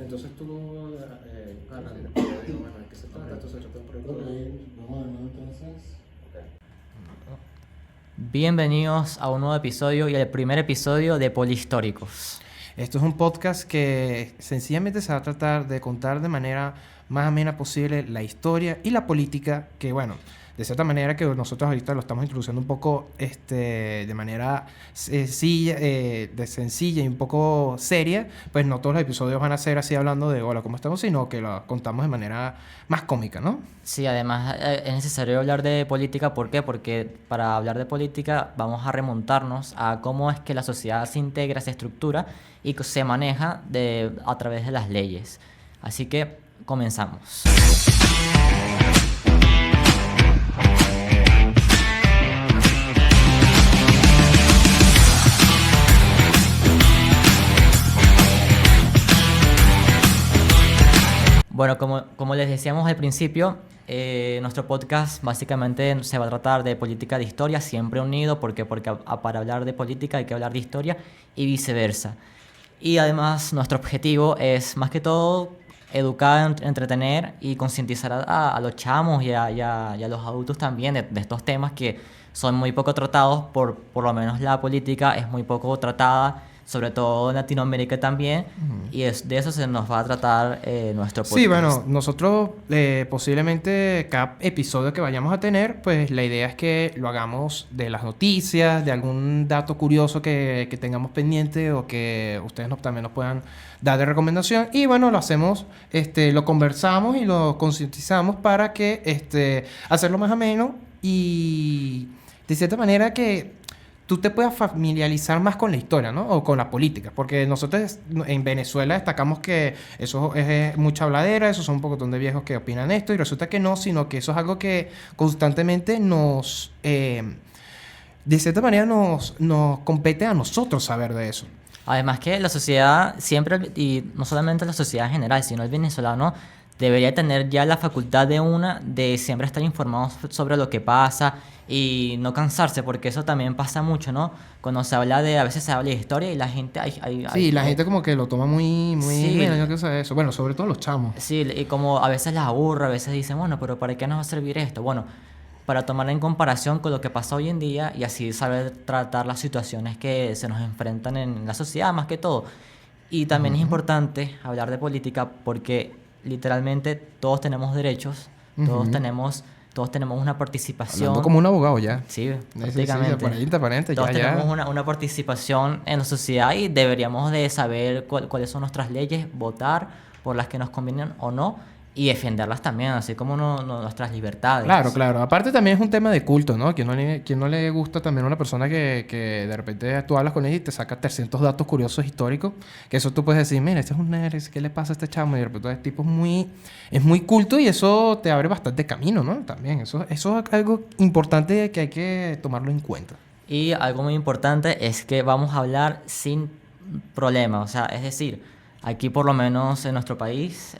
Entonces tú, Alan, bueno, ¿de qué se trata? Entonces yo te pregunto. Bienvenidos a un nuevo episodio y el primer episodio de Polihistóricos. Esto es un podcast que sencillamente se va a tratar de contar de manera más amena posible la historia y la política, que bueno, de cierta manera que nosotros ahorita lo estamos introduciendo un poco de manera sencilla y un poco seria, pues no todos los episodios van a ser así hablando de hola, ¿cómo estamos? Sino que lo contamos de manera más cómica, ¿no? Sí, además es necesario hablar de política. ¿Por qué? Porque para hablar de política vamos a remontarnos a cómo es que la sociedad se integra, se estructura y se maneja a través de las leyes. Así que comenzamos. Bueno, como les decíamos al principio, nuestro podcast básicamente se va a tratar de política de historia, siempre unido. ¿Por qué? Porque para hablar de política hay que hablar de historia y viceversa. Y además nuestro objetivo es más que todo educar, entretener y concientizar a los chamos y a los adultos también de estos temas que son muy poco tratados. Por lo menos la política es muy poco tratada, sobre todo en Latinoamérica también, y de eso se nos va a tratar nuestro podcast. Sí, bueno, nosotros posiblemente cada episodio que vayamos a tener, pues la idea es que lo hagamos de las noticias, de algún dato curioso que tengamos pendiente o que ustedes también nos puedan dar de recomendación. Y bueno, lo hacemos, lo conversamos y lo concientizamos para que hacerlo más ameno y de cierta manera que tú te puedas familiarizar más con la historia, ¿no? O con la política. Porque nosotros en Venezuela destacamos que eso es mucha habladera, esos son un pocotón de viejos que opinan esto, y resulta que no, sino que eso es algo que constantemente de cierta manera nos compete a nosotros saber de eso. Además que la sociedad siempre, y no solamente la sociedad en general, sino el venezolano, debería tener ya la facultad de siempre estar informado sobre lo que pasa y no cansarse, porque eso también pasa mucho, ¿no? Cuando a veces se habla de historia y la gente... la gente como que lo toma muy... Sí. Mira, yo qué sé eso. Bueno, sobre todo los chamos. Sí, y como a veces las aburre, a veces dicen, bueno, pero ¿para qué nos va a servir esto? Bueno, para tomar en comparación con lo que pasa hoy en día y así saber tratar las situaciones que se nos enfrentan en la sociedad, más que todo. Y también es importante hablar de política porque literalmente todos tenemos derechos, todos tenemos una participación. Hablando como un abogado ya. Sí, Sí, aparente, todos ya. tenemos una participación en la sociedad y deberíamos de saber cuáles son nuestras leyes, votar por las que nos convienen o no y defenderlas también, así como nuestras libertades. Claro. Aparte también es un tema de culto, ¿no? Quien no le gusta también a una persona que de repente tú hablas con ella y te saca 300 datos curiosos históricos, que eso tú puedes decir, mira, este es un nerd, ¿qué le pasa a este chamo? Y de repente este tipo es muy culto y eso te abre bastante camino, ¿no? También, eso es algo importante que hay que tomarlo en cuenta. Y algo muy importante es que vamos a hablar sin problema, o sea, es decir, aquí por lo menos en nuestro país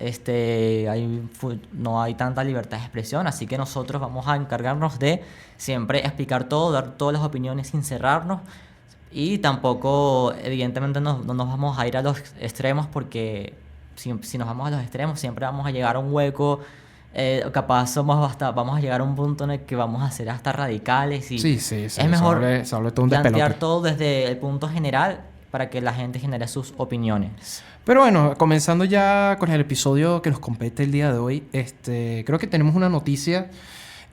no hay tanta libertad de expresión, así que nosotros vamos a encargarnos de siempre explicar todo, dar todas las opiniones sin cerrarnos y tampoco, evidentemente, no nos vamos a ir a los extremos porque si nos vamos a los extremos siempre vamos a llegar a un hueco. Capaz vamos a llegar a un punto en el que vamos a ser hasta radicales y Sí, es mejor se habla todo un plantear despelote. todo desde el punto general para que la gente genere sus opiniones. Pero bueno, comenzando ya con el episodio que nos compete el día de hoy, creo que tenemos una noticia,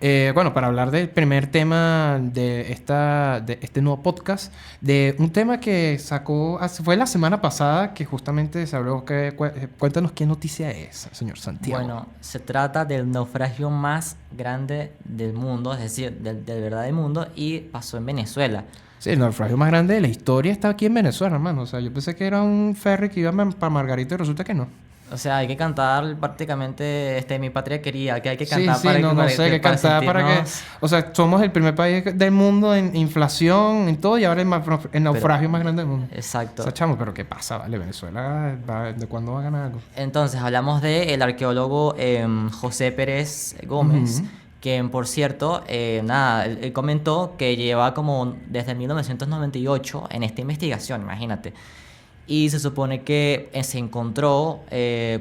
para hablar del primer tema de este nuevo podcast, de un tema que fue la semana pasada, que justamente se habló, cuéntanos qué noticia es, señor Santiago. Bueno, se trata del naufragio más grande del mundo, es decir, del verdad del mundo, y pasó en Venezuela. Sí, el naufragio más grande de la historia está aquí en Venezuela, hermano. O sea, yo pensé que era un ferry que iba para Margarita y resulta que no. O sea, hay que cantar prácticamente Mi patria querida, que hay que cantar no sé, que cantar para que... O sea, somos el primer país del mundo en inflación, en todo, y ahora el naufragio más grande del mundo. Exacto. O sea, chamo, pero ¿qué pasa? Vale, Venezuela, ¿de cuándo va a ganar algo? Entonces, hablamos del arqueólogo José Pérez Gómez, que por cierto, él comentó que lleva como desde 1998 en esta investigación, imagínate. Y se supone que se encontró,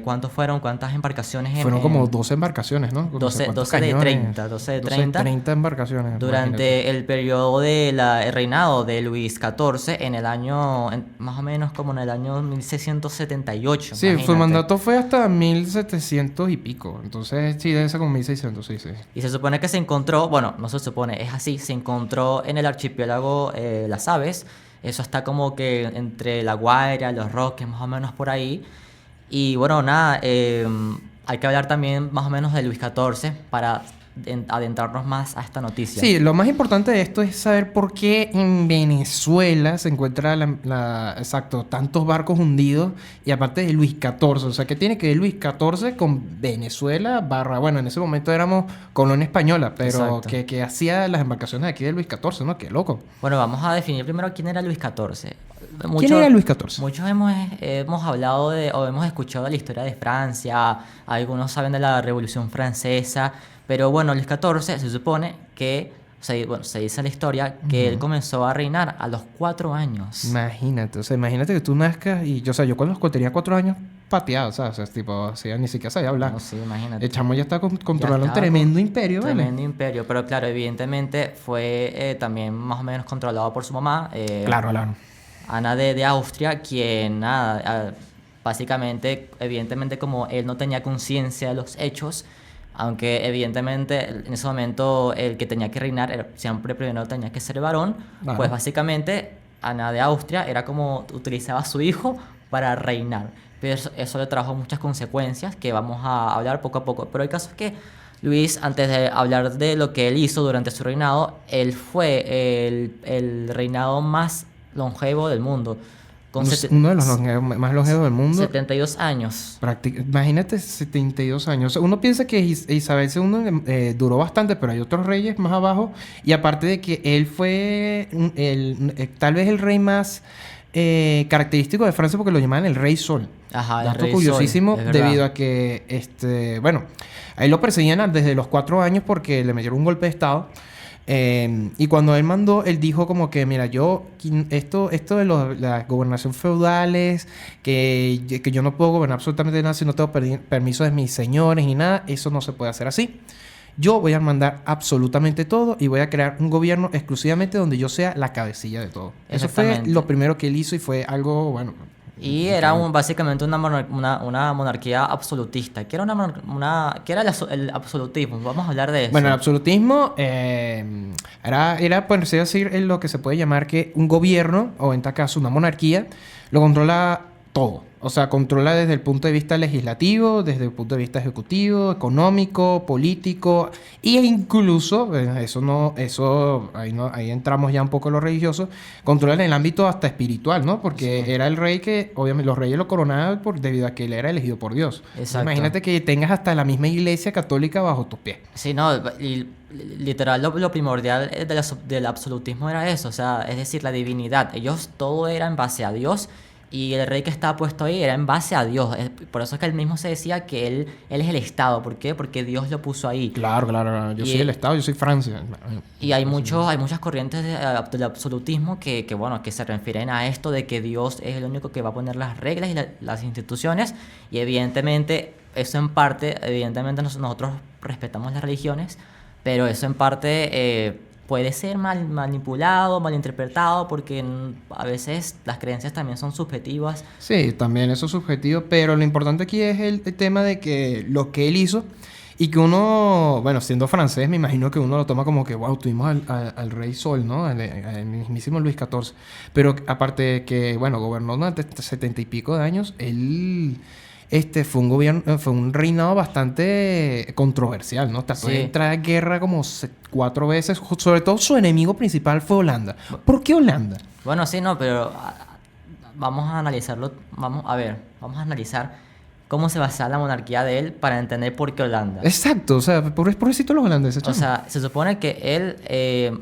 ¿cuántas embarcaciones? Fueron como 12 embarcaciones, ¿no? Con no sé 12, cuántos 12 de cañones. 30, 12 de 30. 30 embarcaciones. Durante imagínate. el periodo del reinado de Luis XIV, en el año, más o menos como en el año 1678. Sí, su imagínate. mandato fue hasta 1700 y pico. Entonces, sí, debe ser como 1600, sí, sí. Y se supone que se encontró, bueno, no se supone, es así, se encontró en el archipiélago Las Aves. Eso está como que entre La Guaira, Los Roques, más o menos por ahí. Y bueno, nada, hay que hablar también más o menos de Luis XIV para adentrarnos más a esta noticia. Sí, lo más importante de esto es saber por qué en Venezuela se encuentra exacto, tantos barcos hundidos y aparte de Luis XIV. O sea, ¿qué tiene que ver Luis XIV con Venezuela barra? Bueno, en ese momento éramos colonia española, pero Exacto. que hacía las embarcaciones de aquí de Luis XIV, ¿no? Qué loco. Bueno, vamos a definir primero quién era Luis XIV. ¿Quién era Luis XIV? Muchos hemos hablado o hemos escuchado de la historia de Francia, algunos saben de la Revolución Francesa, pero bueno, Luis XIV se supone que, se dice en la historia que él comenzó a reinar a los 4 años. Imagínate, o sea, imagínate que tú nazcas y yo, o sea, yo cuando tenía 4 años pateado, ¿sabes? O sea, es tipo, o sea, ni siquiera sabía hablar. No, sí, imagínate. El chamo ya está controlando un estaba tremendo imperio, ¿vale? Tremendo imperio, pero claro, evidentemente fue también más o menos controlado por su mamá. Claro, claro. Ana de Austria, quien nada, básicamente, evidentemente como él no tenía conciencia de los hechos, aunque evidentemente en ese momento el que tenía que reinar siempre primero tenía que ser varón, Claro. pues básicamente Ana de Austria era como utilizaba a su hijo para reinar. Pero eso le trajo muchas consecuencias que vamos a hablar poco a poco. Pero el caso es que Luis, antes de hablar de lo que él hizo durante su reinado, él fue el reinado más longevo del mundo. Con Uno de los más longevos del mundo. 72 años. Imagínate 72 años. O sea, uno piensa que Isabel II duró bastante, pero hay otros reyes más abajo. Y aparte de que él fue tal vez el rey más característico de Francia porque lo llamaban el Rey Sol. Ajá, el Dato Rey curiosísimo Sol, es verdad. debido a que, bueno, ahí lo perseguían desde los 4 años porque le metieron un golpe de estado. Y cuando él mandó, él dijo como que, mira, esto de las gobernaciones feudales, que yo no puedo gobernar absolutamente nada si no tengo permiso de mis señores ni nada, eso no se puede hacer así. Yo voy a mandar absolutamente todo y voy a crear un gobierno exclusivamente donde yo sea la cabecilla de todo. Eso fue Exactamente. lo primero que él hizo y fue algo, bueno... Y era básicamente una monarquía absolutista. ¿Qué era, qué era el absolutismo? Vamos a hablar de eso. Bueno, el absolutismo era, por así decir, lo que se puede llamar que un gobierno, o en este caso una monarquía, lo controla todo. O sea, controla desde el punto de vista legislativo, desde el punto de vista ejecutivo, económico, político, e incluso, ahí entramos ya un poco en lo religioso, controla en el ámbito hasta espiritual, ¿no? Porque Sí. era el rey que, obviamente, los reyes lo coronaban debido a que él era elegido por Dios. Exacto. Imagínate que tengas hasta la misma iglesia católica bajo tus pies. Sí, no, y literal lo primordial del absolutismo era eso, o sea, es decir, la divinidad. Ellos todo era en base a Dios y el rey que estaba puesto ahí era en base a Dios. Por eso es que él mismo se decía que él es el Estado. ¿Por qué? Porque Dios lo puso ahí. Claro, claro. Yo Y- soy el Estado, yo soy Francia. Y hay muchas corrientes del absolutismo que se refieren a esto de que Dios es el único que va a poner las reglas y las instituciones. Y evidentemente, eso en parte, evidentemente nosotros respetamos las religiones, pero eso en parte puede ser manipulado, malinterpretado, porque a veces las creencias también son subjetivas. Sí, también eso es subjetivo, pero lo importante aquí es el tema de que lo que él hizo y que uno, bueno, siendo francés, me imagino que uno lo toma como que, wow, tuvimos al Rey Sol, ¿no? Al mismísimo Luis XIV. Pero aparte de que, bueno, gobernó durante 70 y pico de años, él... fue un reinado bastante controversial, ¿no? Trató de Sí. entrar a guerra como 4 veces. Sobre todo su enemigo principal fue Holanda. ¿Por qué Holanda? Bueno, sí, no, pero vamos a analizarlo. Vamos a analizar cómo se basaba la monarquía de él para entender por qué Holanda. Exacto, o sea, pobrecito los holandeses. O chamo. sea, se supone que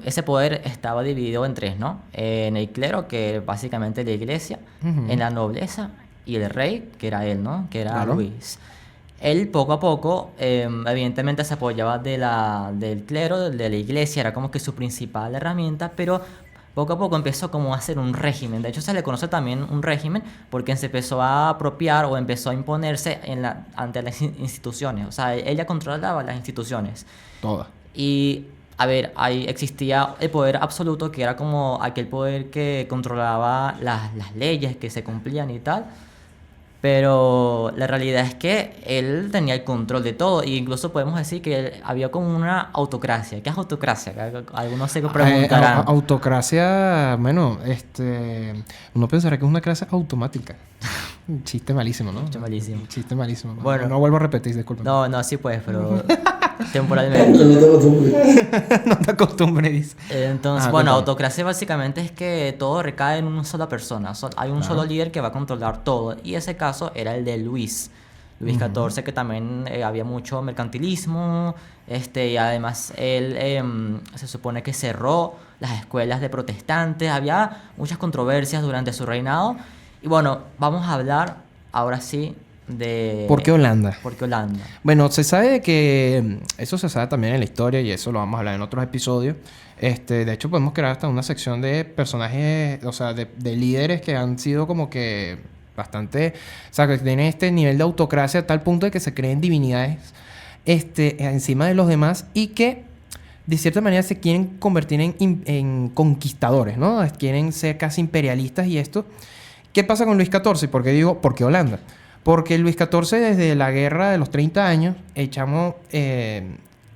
ese poder estaba dividido en 3, ¿no? En el clero, que básicamente la iglesia, Ujú. en la nobleza y el rey, que era él, ¿no? Que era Claro. Luis. Él poco a poco, evidentemente se apoyaba del clero, de la iglesia, era como que su principal herramienta, pero poco a poco empezó como a hacer un régimen. De hecho, se le conoce también un régimen porque se empezó a apropiar o empezó a imponerse ante las instituciones. O sea, ella controlaba las instituciones. Todas. Y, a ver, ahí existía el poder absoluto, que era como aquel poder que controlaba las leyes que se cumplían y tal. Pero la realidad es que él tenía el control de todo. E incluso podemos decir que había como una autocracia. ¿Qué es autocracia? Algunos se preguntarán. Autocracia, bueno, uno pensará que es una clase automática. Un chiste malísimo, ¿no? Chiste malísimo. Un chiste malísimo. ¿no? Bueno. No vuelvo a repetir, disculpen. No, sí pues, pero temporalmente. No te acostumbres. No te acostumbres, dice. Entonces, Ah, bueno, cuéntame. autocracia básicamente es que todo recae en una sola persona. Hay un solo líder que va a controlar todo. Y ese caso era el de Luis XIV, que también había mucho mercantilismo. Y además él se supone que cerró las escuelas de protestantes. Había muchas controversias durante su reinado. Y bueno, vamos a hablar ahora sí de... ¿Por qué Holanda? ¿Por qué Holanda? Bueno, se sabe que eso se sabe también en la historia y eso lo vamos a hablar en otros episodios. De hecho, podemos crear hasta una sección de personajes, o sea, de líderes que han sido como que bastante, o sea, que tienen este nivel de autocracia a tal punto de que se creen divinidades encima de los demás y que de cierta manera se quieren convertir en conquistadores, ¿no? Quieren ser casi imperialistas y esto. ¿Qué pasa con Luis XIV? ¿Por qué digo por qué Holanda? Porque Luis XIV desde la guerra de los 30 años, el chamo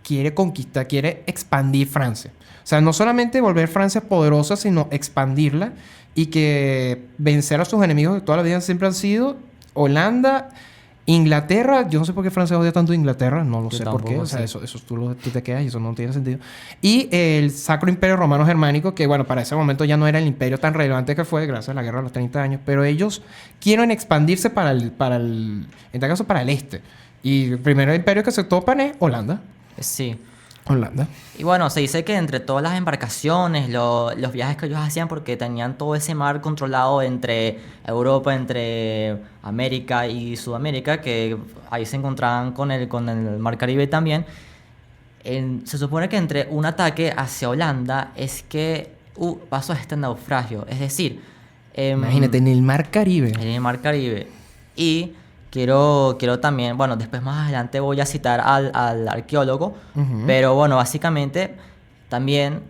quiere conquistar, quiere expandir Francia. O sea, no solamente volver Francia poderosa, sino expandirla y que vencer a sus enemigos que toda la vida siempre han sido Holanda, Inglaterra. Yo no sé por qué Francia odia tanto a Inglaterra, no lo Yo sé por qué. tampoco O sea, sé. eso tú te quedas y eso no tiene sentido. Y el Sacro Imperio Romano Germánico, que bueno, para ese momento ya no era el imperio tan relevante que fue gracias a la guerra de los 30 años, pero ellos quieren expandirse en este caso para el este. Y el primer imperio que se topan es Holanda. Sí. Holanda. Y bueno, se dice que entre todas las embarcaciones, los viajes que ellos hacían, porque tenían todo ese mar controlado entre Europa, entre América y Sudamérica, que ahí se encontraban con el mar Caribe también. Se supone que entre un ataque hacia Holanda es que pasó este naufragio. Es decir, Imagínate, en el mar Caribe. en el mar Caribe. Y quiero también, bueno, después más adelante voy a citar al arqueólogo, Ujú. pero bueno, básicamente también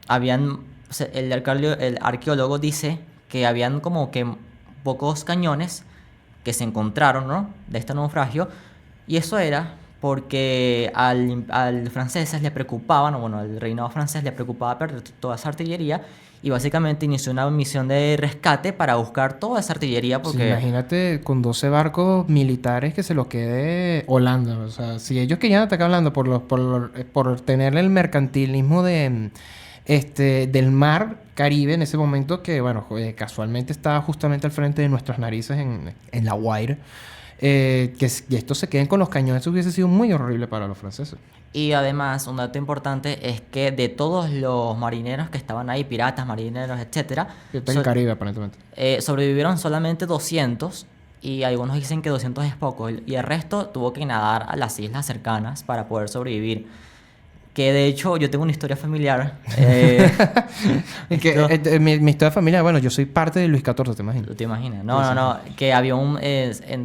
o sea, el arqueólogo dice que habían como que pocos cañones que se encontraron, ¿no? De este naufragio, y eso era porque al franceses le preocupaban, o bueno, al reinado francés le preocupaba perder toda esa artillería, y básicamente inició una misión de rescate para buscar toda esa artillería Sí, porque... imagínate con 12 barcos militares que se los quede Holanda. O sea, si ellos querían atacar Holanda por tener el mercantilismo del mar Caribe en ese momento, que bueno, casualmente estaba justamente al frente de nuestras narices en La Guaira, que estos se queden con los cañones, eso hubiese sido muy horrible para los franceses. Y además, un dato importante es que de todos los marineros que estaban ahí, piratas, marineros, etcétera, Que está en el Caribe, aparentemente. sobrevivieron solamente 200, y algunos dicen que 200 es poco, y el resto tuvo que nadar a las islas cercanas para poder sobrevivir. Que de hecho yo tengo una historia familiar. Es que, esto- mi historia familiar, bueno, yo soy parte de Luis XIV, ¿te imaginas? ¿Tú te imaginas? No. Que había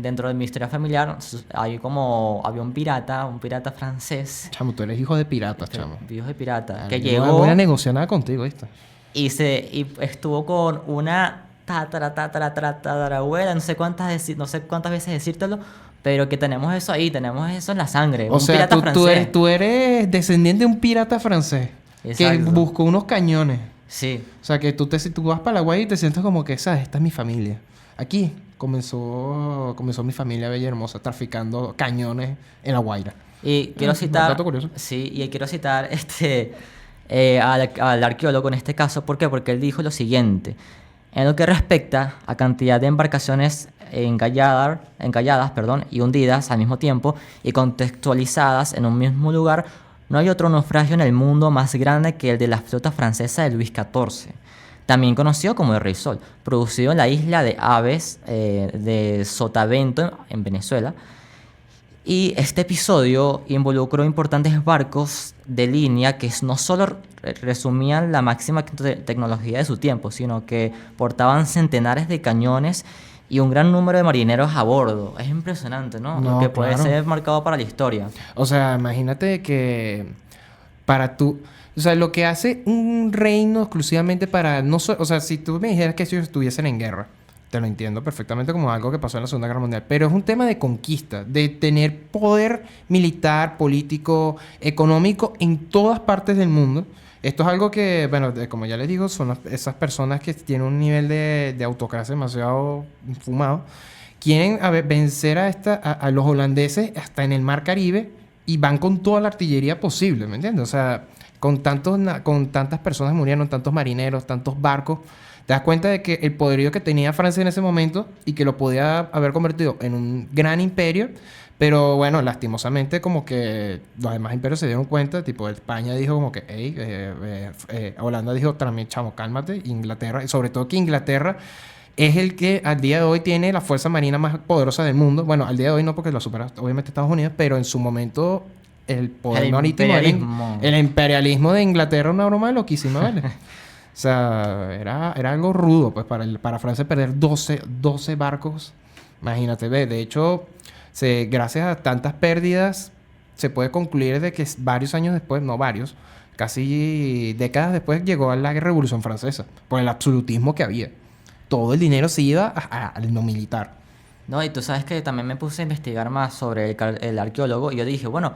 dentro de mi historia familiar había un pirata francés, Chamo, tú eres hijo de piratas, chamo. hijo de pirata, Ah, que yo llegó voy a negociar nada contigo, ¿viste? y estuvo con una tatarabuela, no sé cuántas veces decírtelo, pero que tenemos eso ahí, tenemos eso en la sangre. O Un sea, pirata tú francés. tú eres descendiente de un pirata francés que Exacto. buscó unos cañones. Sí. O sea, que tú vas para la Guay y te sientes como que, ¿sabes? Esta es mi familia. Aquí comenzó mi familia bella y hermosa traficando cañones en la Guaira. Y quiero citar... dato curioso. Sí, y quiero citar al arqueólogo en este caso. ¿Por qué? Porque él dijo lo siguiente. En lo que respecta a cantidad de embarcaciones encalladas, y hundidas al mismo tiempo y contextualizadas en un mismo lugar, no hay otro naufragio en el mundo más grande que el de la flota francesa de Luis XIV, también conocido como el Rey Sol, producido en la isla de Aves de Sotavento, en Venezuela. Y este episodio involucró importantes barcos de línea que no solo resumían la máxima tecnología de su tiempo, sino que portaban centenares de cañones y un gran número de marineros a bordo. Es impresionante, ¿no? No, Lo que puede claro. ser marcado para la historia. O sea, imagínate que para tú... O sea, lo que hace un reino exclusivamente para... No o sea, si tú me dijeras que ellos estuviesen en guerra, te lo entiendo perfectamente como algo que pasó en la Segunda Guerra Mundial. Pero es un tema de conquista, de tener poder militar, político, económico en todas partes del mundo. Esto es algo que, bueno, como ya les digo, son esas personas que tienen un nivel de autocracia demasiado fumado. Quieren vencer a los holandeses hasta en el Mar Caribe y van con toda la artillería posible, ¿me entiendes? O sea, con tantas personas murieron, tantos marineros, tantos barcos. Te das cuenta de que el poderío que tenía Francia en ese momento y que lo podía haber convertido en un gran imperio, pero bueno, lastimosamente como que los demás imperios se dieron cuenta, tipo España dijo como que, hey, Holanda dijo también, chamo, cálmate, Inglaterra, y sobre todo que Inglaterra es el que al día de hoy tiene la fuerza marina más poderosa del mundo. Bueno, al día de hoy no porque lo supera obviamente Estados Unidos, pero en su momento el poder marítimo, el imperialismo de Inglaterra, una broma loquísima, ¿vale? O sea, era algo rudo, pues, para Francia perder 12 barcos. Imagínate, ve. De hecho, gracias a tantas pérdidas, se puede concluir de que varios años después, no varios, casi décadas después, llegó a la Revolución Francesa. Por el absolutismo que había. Todo el dinero se iba al no militar. No, y tú sabes que también me puse a investigar más sobre el arqueólogo y yo dije, bueno,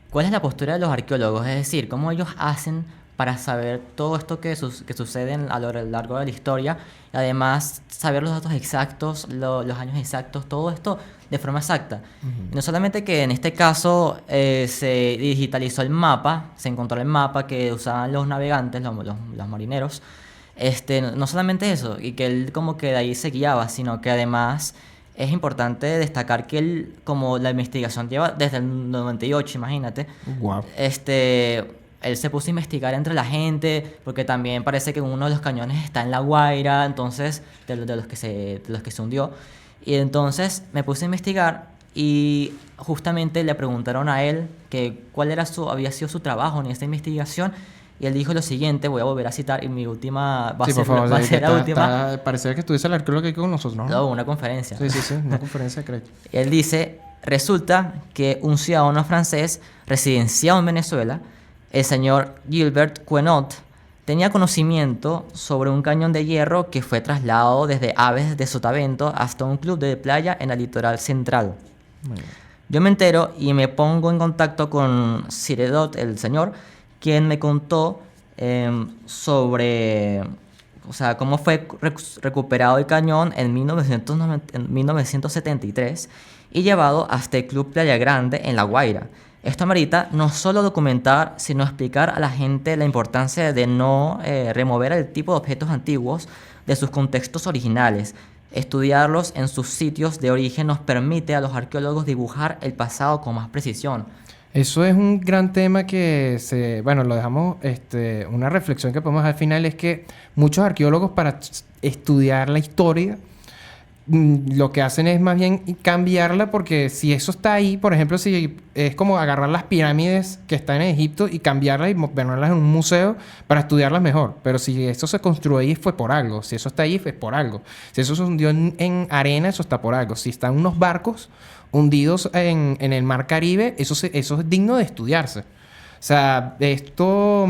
¿cuál es la postura de los arqueólogos? Es decir, ¿cómo ellos hacen para saber todo esto que sucede a lo largo de la historia y además saber los datos exactos, los años exactos, todo esto de forma exacta? Uh-huh. No solamente que en este caso se digitalizó el mapa, se encontró el mapa que usaban los navegantes, los marineros, no solamente eso, y que él como que de ahí se guiaba, sino que además es importante destacar que él, como la investigación lleva desde el 98, imagínate, Wow. Él se puso a investigar entre la gente, porque también parece que uno de los cañones está en La Guaira, entonces, de los que se hundió. Y entonces me puse a investigar y justamente le preguntaron a él que había sido su trabajo en esta investigación. Y él dijo lo siguiente, voy a volver a citar, y mi última va a ser la última. Parecía que estuviese el arqueólogo aquí con nosotros, ¿no? No, una conferencia. Sí, una conferencia de crédito. Él dice, resulta que un ciudadano francés residenciado en Venezuela, el señor Gilbert Quenot, tenía conocimiento sobre un cañón de hierro que fue trasladado desde Aves de Sotavento hasta un club de playa en el litoral central. Yo me entero y me pongo en contacto con Siredot, el señor, quien me contó sobre, o sea, cómo fue recuperado el cañón en 1973 y llevado hasta el Club Playa Grande en La Guaira. Esto amerita no solo documentar, sino explicar a la gente la importancia de no remover el tipo de objetos antiguos de sus contextos originales. Estudiarlos en sus sitios de origen nos permite a los arqueólogos dibujar el pasado con más precisión. Eso es un gran tema que bueno, lo dejamos, una reflexión que podemos hacer al final es que muchos arqueólogos para estudiar la historia lo que hacen es más bien cambiarla, porque si eso está ahí, por ejemplo, si es como agarrar las pirámides que están en Egipto y cambiarlas y ponerlas en un museo para estudiarlas mejor. Pero si eso se construyó ahí fue por algo. Si eso está ahí fue por algo. Si eso se hundió en arena, eso está por algo. Si están unos barcos hundidos en el Mar Caribe, eso es digno de estudiarse. O sea, eso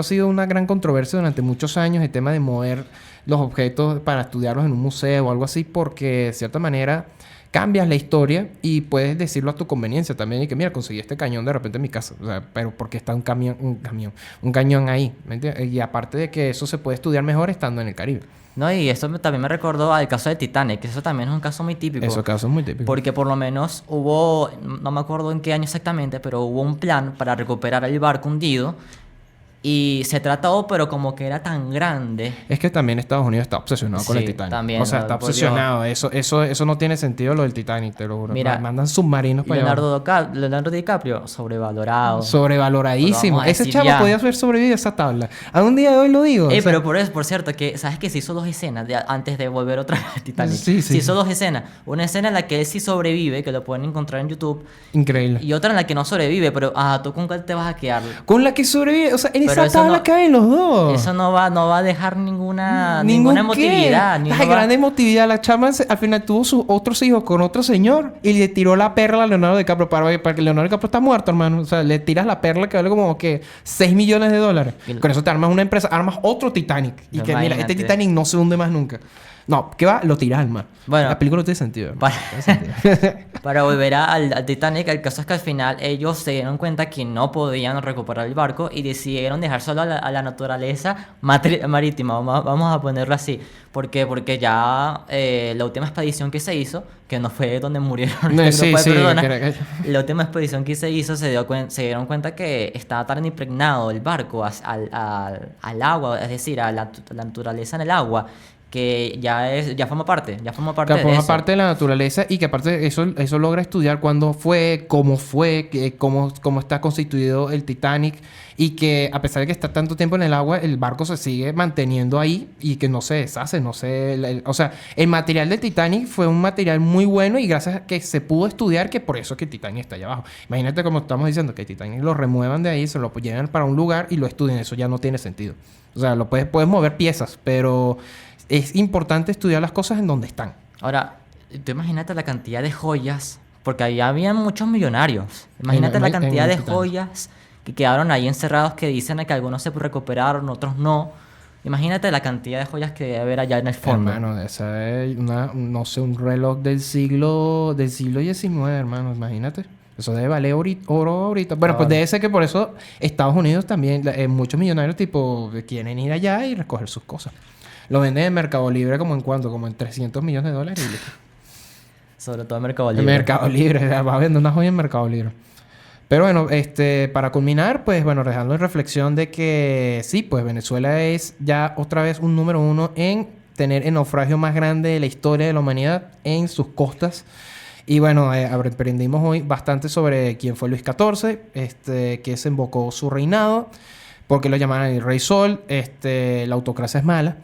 ha sido una gran controversia durante muchos años, el tema de mover los objetos para estudiarlos en un museo o algo así, porque de cierta manera cambias la historia y puedes decirlo a tu conveniencia también, y que mira, conseguí este cañón de repente en mi casa, o sea, pero porque está un cañón ahí, ¿me entiendes? Y aparte de que eso se puede estudiar mejor estando en el Caribe. No, y eso también me recordó al caso de Titanic, que eso también es un caso muy típico. Ese caso es muy típico. Porque por lo menos no me acuerdo en qué año exactamente, pero hubo un plan para recuperar el barco hundido Y se trató, pero como que era tan grande. Es que también Estados Unidos está obsesionado con el Sí, Titanic. también, O sea, no, está por Dios. obsesionado. Eso no tiene sentido lo del Titanic, te lo juro. Mira, Mandan submarinos para allá. Leonardo DiCaprio, sobrevalorado. Sobrevaloradísimo. Lo vamos a Ese decir chavo ya. podía haber sobrevivido a esa tabla. A un día de hoy lo digo. O sea, Pero por cierto, que ¿sabes que se hizo dos escenas antes de volver otra vez al Titanic? Sí, sí. Se hizo dos escenas. Una escena en la que él sí sobrevive, que lo pueden encontrar en YouTube, increíble. y otra en la que no sobrevive, pero ¿tú con cuál te vas a quedar? Con la que sobrevive. O sea, en Pero esa eso tabla no- caen los dos. Eso no va a dejar ninguna ¿Ningún emotividad. qué? ni Ay, no va- gran emotividad. La chama al final tuvo sus otros hijos con otro señor y le tiró la perla a Leonardo DiCaprio para que Leonardo DiCaprio está muerto, hermano. O sea, le tiras la perla que vale como que $6 millones. Y- Con eso te armas una empresa, armas otro Titanic. Y que mira, este Imagínate. Titanic no se hunde más nunca. No, ¿qué va? Lo tiras al mar. Bueno. La película no tiene sentido. hermano. Para- No tiene sentido. Para volver al Titanic, el caso es que al final ellos se dieron cuenta que no podían recuperar el barco y decidieron dejar solo a la naturaleza marítima, vamos a ponerlo así. ¿Por qué? Porque ya la última expedición que se hizo, que no fue donde murieron el Sí, grupo de sí. personas, que- la última expedición que se hizo se dieron cuenta que estaba tan impregnado el barco al agua, es decir, a la naturaleza en el agua, que ya forma parte Que de forma eso. parte de la naturaleza y que aparte eso logra estudiar cuándo fue, cómo está constituido el Titanic y que a pesar de que está tanto tiempo en el agua, el barco se sigue manteniendo ahí y que no se deshace, o sea, el material del Titanic fue un material muy bueno y gracias a que se pudo estudiar que por eso es que el Titanic está allá abajo. Imagínate como estamos diciendo que el Titanic lo remuevan de ahí, se lo llevan para un lugar y lo estudien, eso ya no tiene sentido. O sea, puedes mover piezas, pero es importante estudiar las cosas en donde están. Ahora, tú imagínate la cantidad de joyas, porque ahí había muchos millonarios. Imagínate la cantidad de Titanic. joyas que quedaron ahí encerrados, que dicen que algunos se recuperaron, otros no. Imagínate la cantidad de joyas que debe haber allá en el fondo. Hermano, esa es no sé, un reloj del siglo XIX, hermano, imagínate. Eso debe valer oro ahorita. Bueno, pues Ahora. debe ser que por eso Estados Unidos también, muchos millonarios tipo quieren ir allá y recoger sus cosas. Lo venden en Mercado Libre como en $300 millones y listo. Sobre todo en Mercado En Libre. Mercado Libre, va a vender una joya en Mercado Libre. Pero bueno, para culminar, pues bueno, dejando en reflexión de que sí, pues Venezuela es ya otra vez un número uno en tener el naufragio más grande de la historia de la humanidad en sus costas. Y bueno, aprendimos hoy bastante sobre quién fue Luis XIV, que se invocó su reinado, porque lo llamaban el Rey Sol, la autocracia es mala.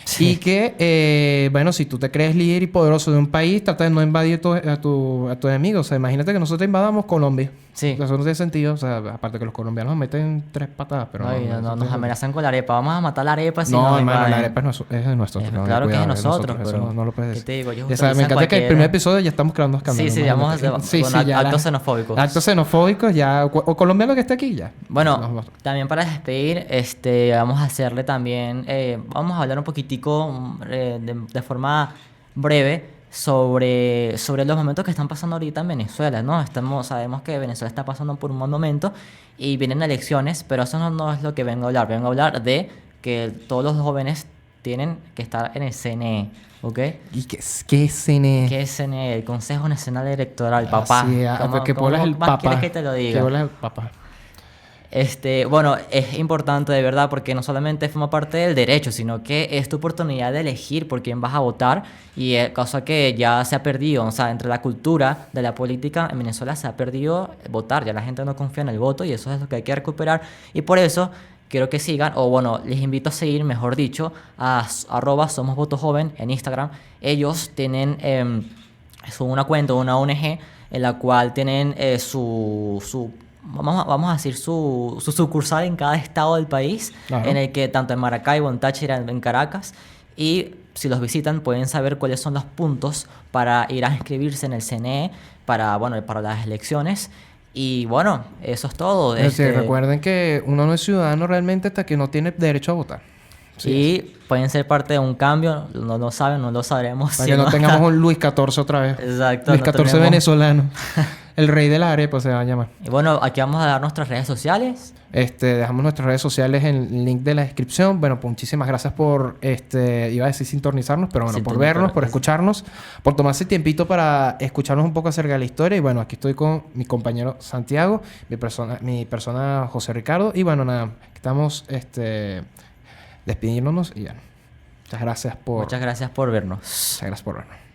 Sí. Y que, bueno, si tú te crees líder y poderoso de un país, trata de no invadir a tu enemigo. O sea, imagínate que nosotros invadamos Colombia. Sí. Eso no tiene sentido. O sea, aparte que los colombianos nos meten 3 patadas, pero Ay, eso nos tiene sentido. amenazan con la arepa. Vamos a matar la arepa si No, nos hermano, la invaden. arepa es de nosotros. No, Claro que es de cuidado, nosotros, eso pero... no lo puedes ¿qué decir. te digo? Ellos Ya sabes, me utilizan encanta que el cualquiera. primer episodio ya estamos creando escándalos. Sí, vamos a con ya actos la- xenofóbicos. Actos xenofóbicos, ya. O colombiano que esté aquí, ya. Bueno, No, también para despedir, vamos a hacerle también, vamos a hablar un poquitico de forma breve sobre los momentos que están pasando ahorita en Venezuela, ¿no? Sabemos que Venezuela está pasando por un mal momento y vienen elecciones, pero eso no es lo que vengo a hablar. Vengo a hablar de que todos los jóvenes tienen que estar en el CNE, ¿ok? ¿Y qué es CNE? ¿Qué es CNE? El Consejo Nacional Electoral, papá. Así es, porque bolas el más papá. quieres que te lo diga? Que bolas el papá. Bueno, es importante de verdad porque no solamente forma parte del derecho, sino que es tu oportunidad de elegir por quién vas a votar y cosa que ya se ha perdido, o sea, entre la cultura de la política en Venezuela se ha perdido votar, ya la gente no confía en el voto y eso es lo que hay que recuperar y por eso quiero que sigan, o bueno, les invito a seguir, mejor dicho, a @somosvotojoven en Instagram. Ellos tienen una cuenta, una ONG en la cual tienen vamos a decir, su sucursal en cada estado del país, Claro. en el que tanto en Maracaibo, en Táchira, en Caracas, y si los visitan pueden saber cuáles son los puntos para ir a inscribirse en el CNE para las elecciones. Y bueno, eso es todo. Es decir, recuerden que uno no es ciudadano realmente hasta que no tiene derecho a votar. y pueden ser parte de un cambio, no lo saben, no lo sabremos. Para si que no no- tengamos un Luis XIV otra vez. Exacto. Luis no XIV tenemos- venezolano. El rey de la arepa se va a llamar. Y bueno, aquí vamos a dar nuestras redes sociales. Dejamos nuestras redes sociales en el link de la descripción. Bueno, pues muchísimas gracias por, iba a decir sintonizarnos, pero bueno, por vernos, por escucharnos, por tomarse tiempito para escucharnos un poco acerca de la historia. Y bueno, aquí estoy con mi compañero Santiago, mi persona José Ricardo. Y bueno, nada, estamos despidiéndonos y bueno, muchas gracias por vernos. Muchas gracias por vernos.